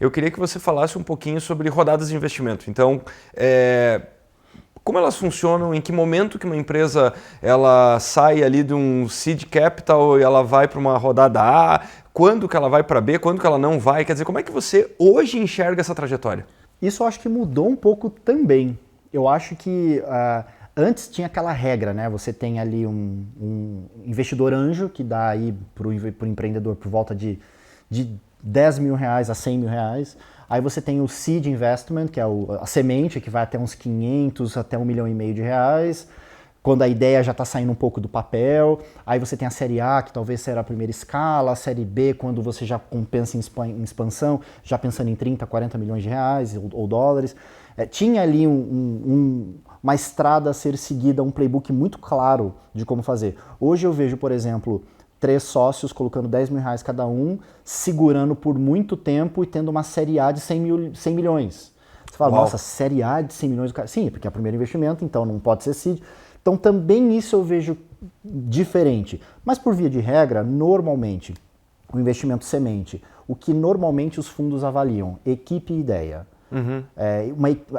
eu queria que você falasse um pouquinho sobre rodadas de investimento. Então, como elas funcionam, em que momento que uma empresa ela sai ali de um seed capital e ela vai para uma rodada A, quando que ela vai para B, quando que ela não vai, quer dizer, como é que você hoje enxerga essa trajetória? Isso eu acho que mudou um pouco também. Eu acho que antes tinha aquela regra, né? Você tem ali um investidor anjo que dá aí para o empreendedor por volta de 10 mil reais a 100 mil reais. Aí você tem o seed investment, que é a semente, que vai até uns 500 até 1,5 milhão de reais, quando a ideia já está saindo um pouco do papel. Aí você tem a série A, que talvez será a primeira escala, a série B, quando você já pensa em expansão, já pensando em 30, 40 milhões de reais ou dólares. Tinha ali uma estrada a ser seguida, um playbook muito claro de como fazer. Hoje eu vejo, por exemplo, 3 sócios colocando 10 mil reais cada um, segurando por muito tempo e tendo uma série A de 100 milhões. Você fala, Uau. nossa, série A de 100 milhões? Sim, porque é o primeiro investimento, então não pode ser seed. Então também isso eu vejo diferente. Mas por via de regra, normalmente, o investimento semente, o que normalmente os fundos avaliam, equipe e ideia. Uhum.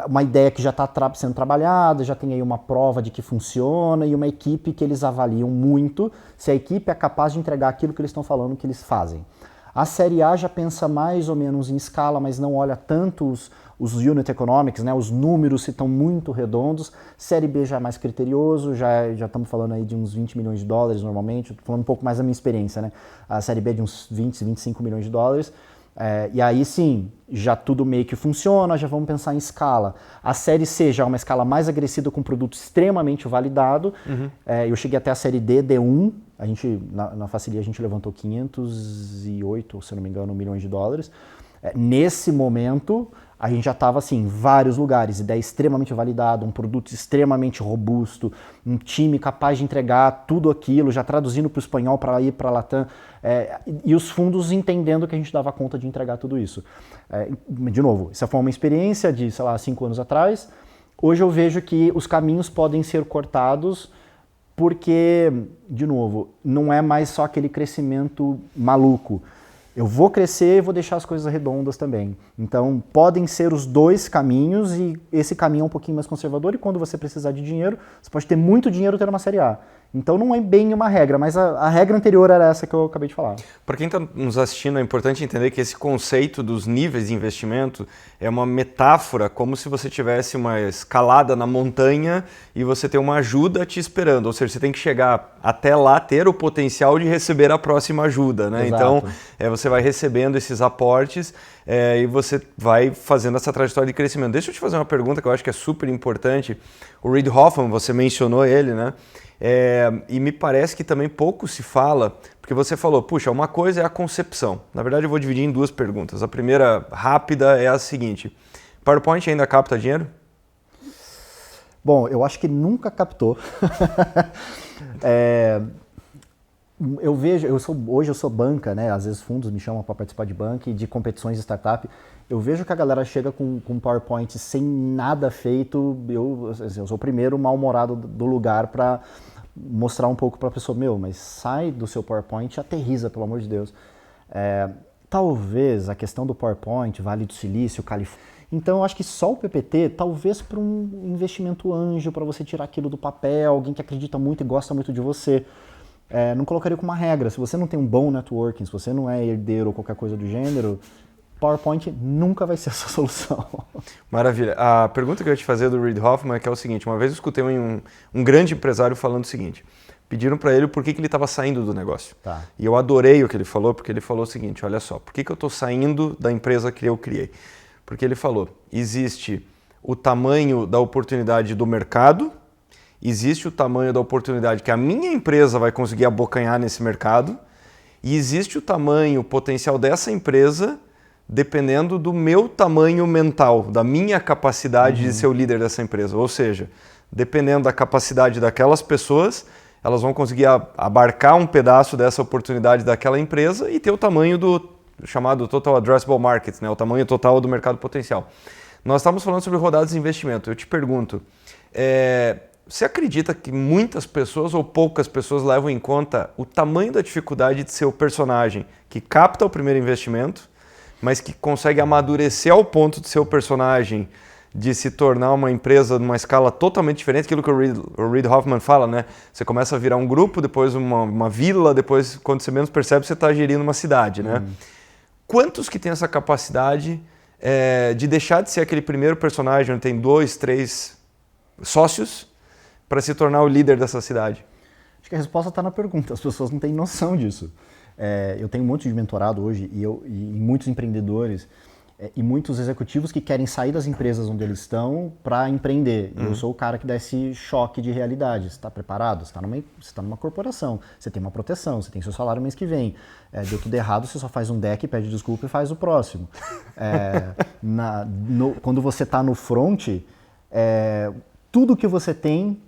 Uma ideia que já está sendo trabalhada, já tem aí uma prova de que funciona e uma equipe que eles avaliam muito se a equipe é capaz de entregar aquilo que eles estão falando que eles fazem. A série A já pensa mais ou menos em escala, mas não olha tanto os unit economics, né, os números se estão muito redondos. Série B já é mais criterioso, já estamos falando aí de uns 20 milhões de dólares normalmente, estou falando um pouco mais da minha experiência, né? A série B é de uns 20, 25 milhões de dólares. E aí sim, já tudo meio que funciona, já vamos pensar em escala. A série C já é uma escala mais agressiva com produto extremamente validado. Uhum. Eu cheguei até a série D, D1, na Facilia a gente levantou 508, se não me engano, milhões de dólares. Nesse momento, a gente já estava assim, em vários lugares, ideia extremamente validada, um produto extremamente robusto, um time capaz de entregar tudo aquilo, já traduzindo para o espanhol para ir para a Latam, e os fundos entendendo que a gente dava conta de entregar tudo isso. De novo, essa foi uma experiência de, 5 anos atrás. Hoje eu vejo que os caminhos podem ser cortados porque, de novo, não é mais só aquele crescimento maluco. Eu vou crescer e vou deixar as coisas redondas também. Então, podem ser os dois caminhos e esse caminho é um pouquinho mais conservador e quando você precisar de dinheiro, você pode ter muito dinheiro tendo uma série A. Então, não é bem uma regra, mas a regra anterior era essa que eu acabei de falar. Para quem está nos assistindo, é importante entender que esse conceito dos níveis de investimento é uma metáfora, como se você tivesse uma escalada na montanha e você tem uma ajuda te esperando. Ou seja, você tem que chegar até lá, ter o potencial de receber a próxima ajuda, né? Então, você vai recebendo esses aportes e você vai fazendo essa trajetória de crescimento. Deixa eu te fazer uma pergunta que eu acho que é super importante. O Reid Hoffman, você mencionou ele, né? E me parece que também pouco se fala, porque você falou, puxa, uma coisa é a concepção. Na verdade, eu vou dividir em 2 perguntas. A primeira, rápida, é a seguinte. PowerPoint ainda capta dinheiro? Bom, eu acho que nunca captou. Eu vejo, hoje eu sou banca, né? Às vezes fundos me chamam para participar de banca e de competições de startup. Eu vejo que a galera chega com PowerPoint sem nada feito. Eu sou o primeiro mal-humorado do lugar para mostrar um pouco para a pessoa, mas sai do seu PowerPoint e aterriza, pelo amor de Deus. Talvez a questão do PowerPoint, Vale do Silício, Califórnia. Então eu acho que só o PPT, talvez para um investimento anjo, para você tirar aquilo do papel, alguém que acredita muito e gosta muito de você. Não colocaria como uma regra. Se você não tem um bom networking, se você não é herdeiro ou qualquer coisa do gênero, PowerPoint nunca vai ser essa solução. Maravilha. A pergunta que eu ia te fazer do Reid Hoffman é que é o seguinte, uma vez eu escutei um grande empresário falando o seguinte, pediram para ele por que ele estava saindo do negócio. Tá. E eu adorei o que ele falou, porque ele falou o seguinte, olha só, por que eu estou saindo da empresa que eu criei? Porque ele falou, existe o tamanho da oportunidade do mercado, existe o tamanho da oportunidade que a minha empresa vai conseguir abocanhar nesse mercado e existe o tamanho potencial dessa empresa dependendo do meu tamanho mental, da minha capacidade de ser o líder dessa empresa. Ou seja, dependendo da capacidade daquelas pessoas, elas vão conseguir abarcar um pedaço dessa oportunidade daquela empresa e ter o tamanho do chamado Total Addressable Market, né? O tamanho total do mercado potencial. Nós estamos falando sobre rodadas de investimento. Eu te pergunto, você acredita que muitas pessoas ou poucas pessoas levam em conta o tamanho da dificuldade de ser o personagem que capta o primeiro investimento, mas que consegue amadurecer ao ponto de ser o personagem, de se tornar uma empresa numa escala totalmente diferente, aquilo que o Reid Hoffman fala, né? Você começa a virar um grupo, depois uma vila, depois, quando você menos percebe, você está gerindo uma cidade, né? Quantos que tem essa capacidade de deixar de ser aquele primeiro personagem onde tem 2, 3 sócios para se tornar o líder dessa cidade? Acho que a resposta está na pergunta, as pessoas não têm noção disso. Eu tenho um monte de mentorado hoje e muitos empreendedores e muitos executivos que querem sair das empresas onde eles estão para empreender. E eu sou o cara que dá esse choque de realidade. Você está preparado? Você está numa corporação, você tem uma proteção, você tem seu salário mês que vem. Deu tudo errado, você só faz um deck, pede desculpa e faz o próximo. Quando você está no front, tudo que você tem,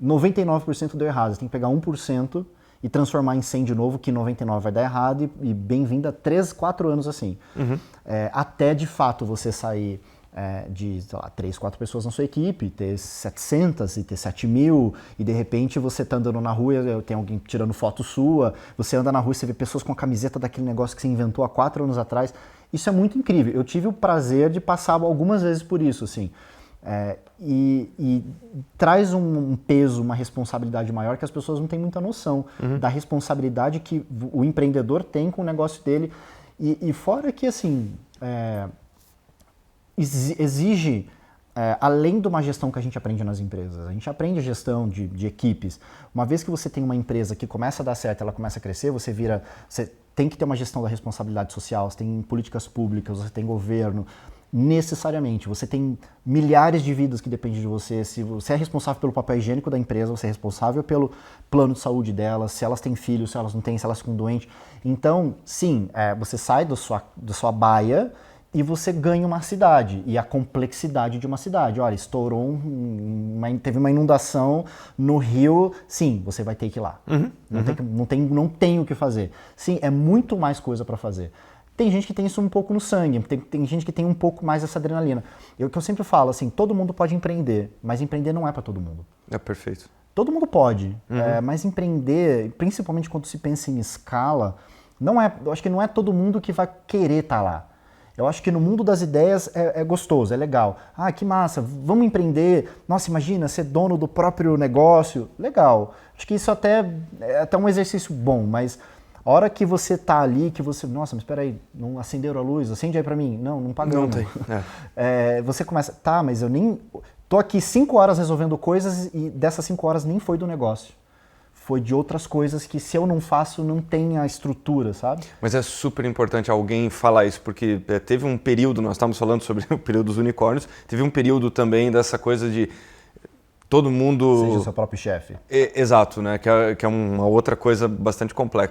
99% deu errado. Você tem que pegar 1% e transformar em 100 de novo, que 99 vai dar errado, e bem-vindo a 3, 4 anos assim. Até de fato você sair de, sei lá, 3, 4 pessoas na sua equipe, ter 700 e ter 7.000, e de repente você tá andando na rua, tem alguém tirando foto sua, você anda na rua e você vê pessoas com a camiseta daquele negócio que você inventou há 4 anos atrás. Isso é muito incrível. Eu tive o prazer de passar algumas vezes por isso, assim. E traz um peso, uma responsabilidade maior que as pessoas não têm muita noção da responsabilidade que o empreendedor tem com o negócio dele. E fora que, assim, exige, além de uma gestão que a gente aprende nas empresas, a gente aprende a gestão de equipes. Uma vez que você tem uma empresa que começa a dar certo, ela começa a crescer, você tem que ter uma gestão da responsabilidade social, você tem políticas públicas, você tem governo. Necessariamente, você tem milhares de vidas que dependem de você. Se você é responsável pelo papel higiênico da empresa, você é responsável pelo plano de saúde delas, se elas têm filhos, se elas não têm, se elas ficam doentes. Então, sim, você sai da sua baia e você ganha uma cidade e a complexidade de uma cidade. Olha, estourou, teve uma inundação no Rio, sim, você vai ter que ir lá. Não tem o que fazer. Sim, é muito mais coisa para fazer. Tem gente que tem isso um pouco no sangue, tem gente que tem um pouco mais essa adrenalina. O que eu sempre falo, assim, todo mundo pode empreender, mas empreender não é para todo mundo. Perfeito. Todo mundo pode, mas empreender, principalmente quando se pensa em escala, eu acho que não é todo mundo que vai querer estar lá. Eu acho que no mundo das ideias é gostoso, é legal. Ah, que massa, vamos empreender. Nossa, imagina, ser dono do próprio negócio. Legal. Acho que isso é até um exercício bom, mas a hora que você tá ali, que você... Nossa, mas espera aí, não acenderam a luz? Acende aí pra mim. Não pagamos. Não tem. Você começa... Tá, mas eu nem... Tô aqui 5 horas resolvendo coisas e dessas 5 horas nem foi do negócio. Foi de outras coisas que se eu não faço, não tem a estrutura, sabe? Mas é super importante alguém falar isso, porque teve um período, nós estávamos falando sobre o período dos unicórnios, teve um período também dessa coisa de todo mundo... Seja o seu próprio chefe. Exato, né? Que é uma outra coisa bastante complexa.